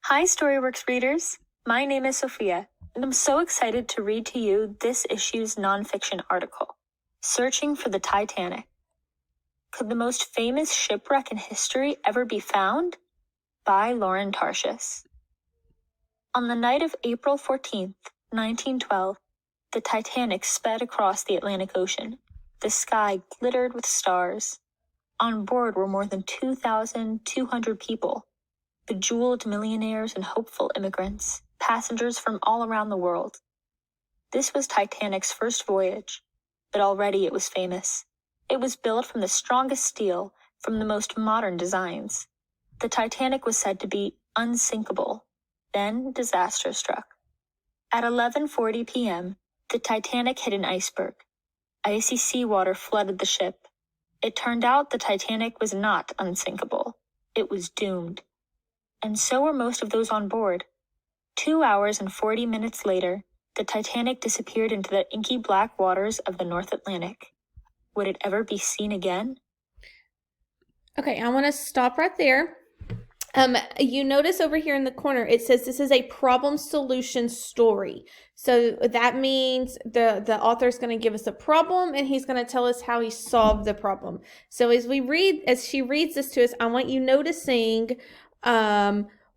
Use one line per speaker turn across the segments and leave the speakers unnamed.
Hi, Storyworks readers. My name is Sophia, and I'm so excited to read to you this issue's nonfiction article, Searching for the Titanic. Could the most famous shipwreck in history ever be found? By Lauren Tarshis. On the night of April 14th, 1912, the Titanic sped across the Atlantic Ocean. The sky glittered with stars. On board were more than 2,200 people, bejeweled millionaires and hopeful immigrants, passengers from all around the world. This was Titanic's first voyage, but already it was famous. It was built from the strongest steel, from the most modern designs. The Titanic was said to be unsinkable. Then disaster struck. At 11:40 p.m., the Titanic hit an iceberg. Icy seawater flooded the ship. It turned out the Titanic was not unsinkable. It was doomed. And so were most of those on board. 2 hours and 40 minutes later, the Titanic disappeared into the inky black waters of the North Atlantic. Would it ever be seen again?
Okay, I want to stop right there. You notice over here in the corner, it says this is a problem solution story. So that means the author is going to give us a problem and he's going to tell us how he solved the problem. So as she reads this to us, I want you noticing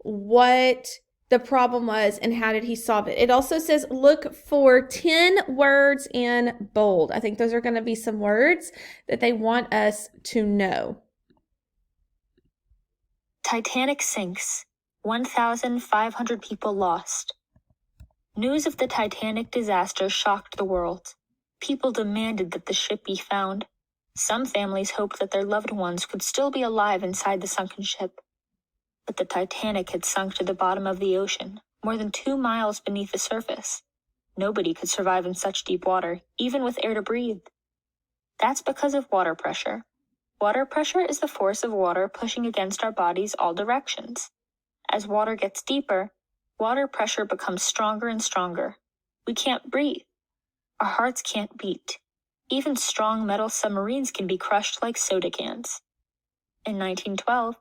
what the problem was and how did he solve it. It also says look for 10 words in bold. I think those are going to be some words that they want us to know.
Titanic sinks. 1,500 people lost. News of the Titanic disaster shocked the world. People demanded that the ship be found. Some families hoped that their loved ones could still be alive inside the sunken ship. But the Titanic had sunk to the bottom of the ocean, more than 2 miles beneath the surface. Nobody could survive in such deep water, even with air to breathe. That's because of water pressure. Water pressure is the force of water pushing against our bodies all directions. As water gets deeper, water pressure becomes stronger and stronger. We can't breathe. Our hearts can't beat. Even strong metal submarines can be crushed like soda cans. In 1912,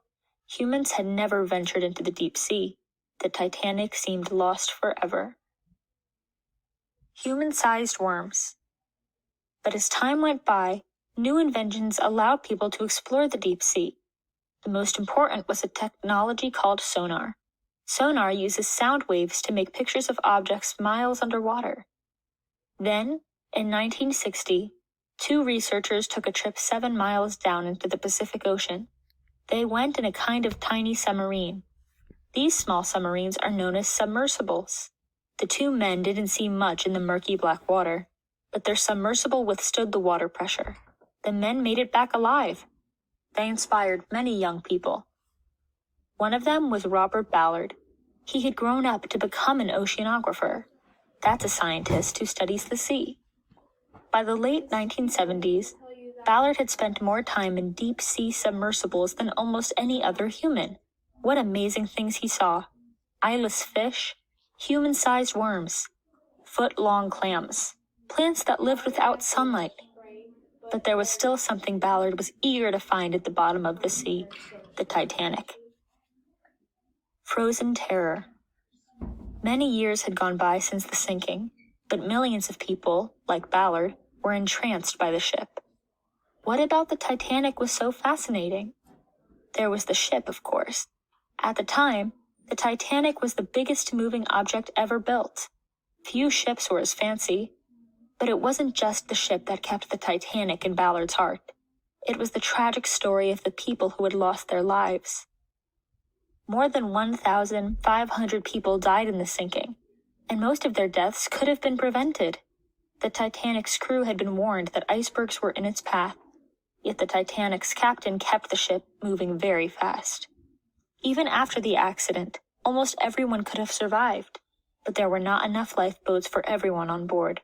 humans had never ventured into the deep sea. The Titanic seemed lost forever. Human-sized worms. But as time went by, new inventions allowed people to explore the deep sea. The most important was a technology called sonar. Sonar uses sound waves to make pictures of objects miles underwater. Then, in 1960, 2 researchers took a trip 7 miles down into the Pacific Ocean. They went in a kind of tiny submarine. These small submarines are known as submersibles. The 2 men didn't see much in the murky black water, but their submersible withstood the water pressure. The men made it back alive. They inspired many young people. One of them was Robert Ballard. He had grown up to become an oceanographer. That's a scientist who studies the sea. By the late 1970s, Ballard had spent more time in deep-sea submersibles than almost any other human. What amazing things he saw. Eyeless fish, human-sized worms, foot-long clams, plants that lived without sunlight. But there was still something Ballard was eager to find at the bottom of the sea, the Titanic. Frozen terror. Many years had gone by since the sinking, but millions of people, like Ballard, were entranced by the ship. What about the Titanic was so fascinating? There was the ship, of course. At the time, the Titanic was the biggest moving object ever built. Few ships were as fancy. But it wasn't just the ship that kept the Titanic in Ballard's heart. It was the tragic story of the people who had lost their lives. More than 1,500 people died in the sinking, and most of their deaths could have been prevented. The Titanic's crew had been warned that icebergs were in its path, yet the Titanic's captain kept the ship moving very fast. Even after the accident, almost everyone could have survived, but there were not enough lifeboats for everyone on board.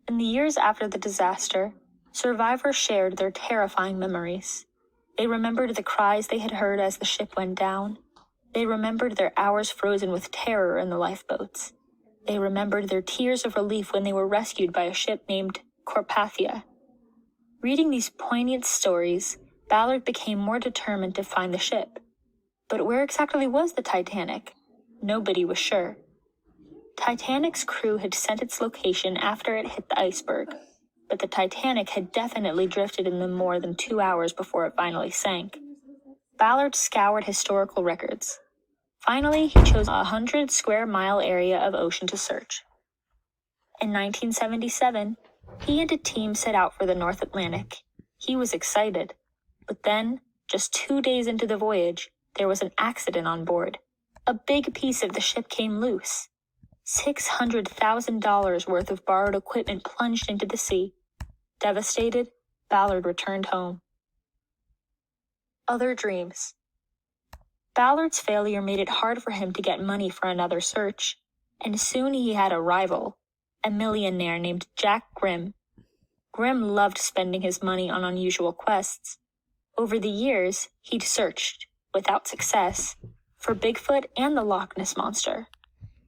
In the years after the disaster, survivors shared their terrifying memories. They remembered the cries they had heard as the ship went down. They remembered their hours frozen with terror in the lifeboats. They remembered their tears of relief when they were rescued by a ship named Carpathia. Reading these poignant stories, Ballard became more determined to find the ship. But where exactly was the Titanic? Nobody was sure. Titanic's crew had sent its location after it hit the iceberg, but the Titanic had definitely drifted in the more than 2 hours before it finally sank. Ballard scoured historical records. Finally, he chose a 100-square-mile area of ocean to search. In 1977, he and a team set out for the North Atlantic. He was excited. But then, just 2 days into the voyage, there was an accident on board. A big piece of the ship came loose. $600,000 worth of borrowed equipment plunged into the sea. Devastated, Ballard returned home. Other dreams. Ballard's failure made it hard for him to get money for another search, and soon he had a rival, a millionaire named Jack Grimm. Grimm loved spending his money on unusual quests. Over the years, he'd searched, without success, for Bigfoot and the Loch Ness Monster.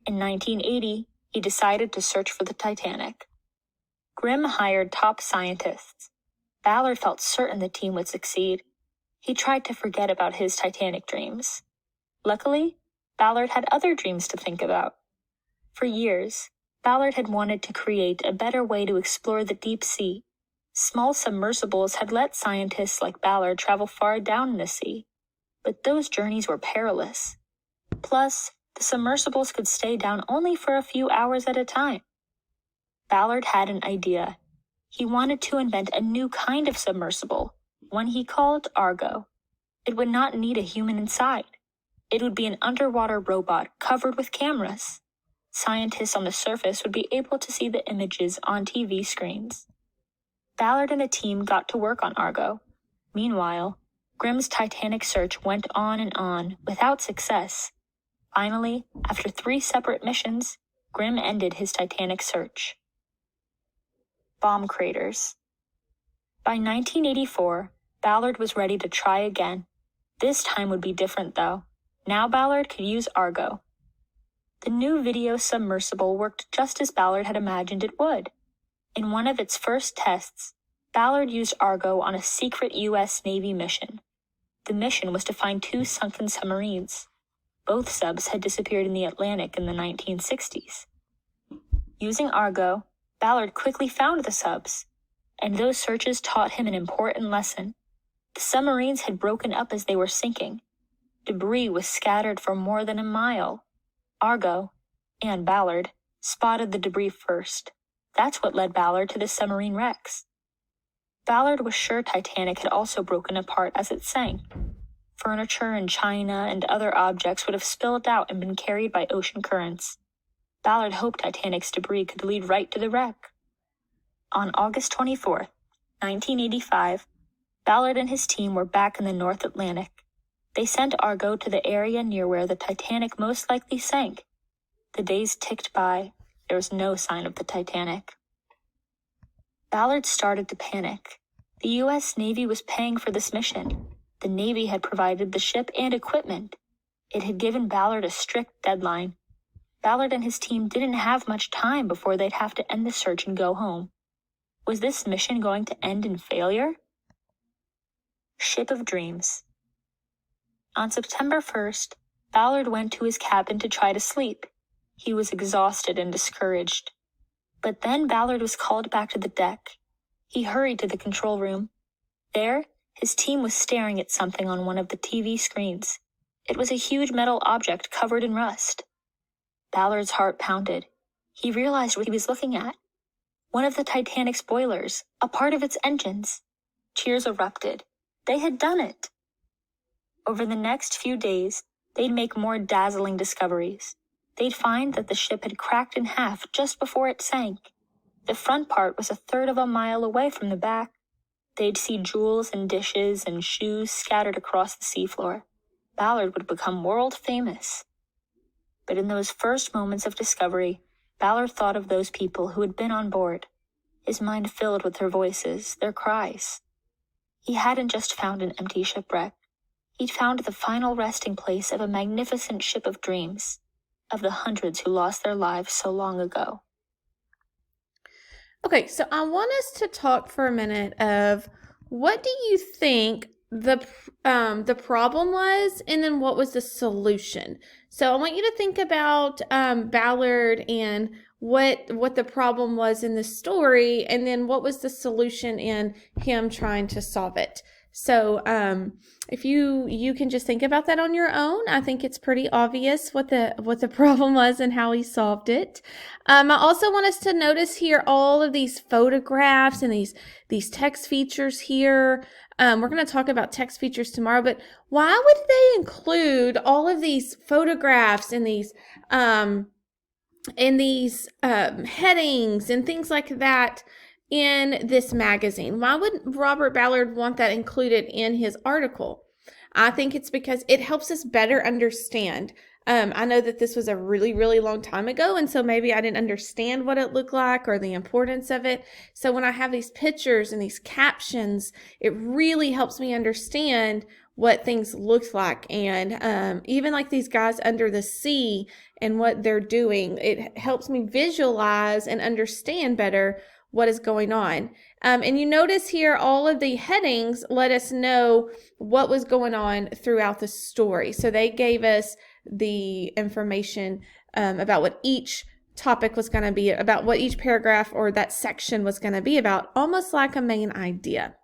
In 1980, he decided to search for the Titanic. Grimm hired top scientists. Ballard felt certain the team would succeed. He tried to forget about his Titanic dreams. Luckily, Ballard had other dreams to think about. For years, Ballard had wanted to create a better way to explore the deep sea. Small submersibles had let scientists like Ballard travel far down in the sea, but those journeys were perilous. Plus, the submersibles could stay down only for a few hours at a time. Ballard had an idea. He wanted to invent a new kind of submersible, one he called Argo. It would not need a human inside. It would be an underwater robot covered with cameras. Scientists on the surface would be able to see the images on TV screens. Ballard and the team got to work on Argo. Meanwhile, Grimm's Titanic search went on without success. Finally, after 3 separate missions, Grimm ended his Titanic search. Bomb craters. By 1984, Ballard was ready to try again. This time would be different, though. Now Ballard could use Argo. The new video submersible worked just as Ballard had imagined it would. In one of its first tests, Ballard used Argo on a secret U.S. Navy mission. The mission was to find 2 sunken submarines. Both subs had disappeared in the Atlantic in the 1960s. Using Argo, Ballard quickly found the subs, and those searches taught him an important lesson. The submarines had broken up as they were sinking. Debris was scattered for more than a mile. Argo, and Ballard, spotted the debris first. That's what led Ballard to the submarine wrecks. Ballard was sure Titanic had also broken apart as it sank. Furniture and china and other objects would have spilled out and been carried by ocean currents. Ballard hoped Titanic's debris could lead right to the wreck. On August 24, 1985, Ballard and his team were back in the North Atlantic. They sent Argo to the area near where the Titanic most likely sank. The days ticked by. There was no sign of the Titanic. Ballard started to panic. The U.S. Navy was paying for this mission. The Navy had provided the ship and equipment. It had given Ballard a strict deadline. Ballard and his team didn't have much time before they'd have to end the search and go home. Was this mission going to end in failure? Ship of Dreams. On September 1st, Ballard went to his cabin to try to sleep. He was exhausted and discouraged. But then Ballard was called back to the deck. He hurried to the control room. There, his team was staring at something on one of the TV screens. It was a huge metal object covered in rust. Ballard's heart pounded. He realized what he was looking at. One of the Titanic's boilers, a part of its engines. Cheers erupted. They had done it. Over the next few days, they'd make more dazzling discoveries. They'd find that the ship had cracked in half just before it sank. The front part was 1/3 of a mile away from the back. They'd see jewels and dishes and shoes scattered across the seafloor. Ballard would become world famous. But in those first moments of discovery, Ballard thought of those people who had been on board. His mind filled with their voices, their cries. He hadn't just found an empty shipwreck. He'd found the final resting place of a magnificent ship of dreams, of the hundreds who lost their lives so long ago.
Okay, so I want us to talk for a minute of what do you think the problem was, and then what was the solution. So I want you to think about Ballard and what the problem was in the story, and then what was the solution in him trying to solve it. So if you can just think about that on your own, I think it's pretty obvious what the problem was and how he solved it. I also want us to notice here all of these photographs and these text features here. We're going to talk about text features tomorrow, but why would they include all of these photographs and these headings and things like that in this magazine? Why would Robert Ballard want that included in his article? I think it's because it helps us better understand. I know that this was a really, really long time ago, and so maybe I didn't understand what it looked like or the importance of it. So when I have these pictures and these captions, it really helps me understand what things looked like. And even like these guys under the sea and what they're doing, it helps me visualize and understand better what is going on. And you notice here all of the headings let us know what was going on throughout the story. So they gave us the information about what each topic was going to be, about what each paragraph or that section was going to be about, almost like a main idea.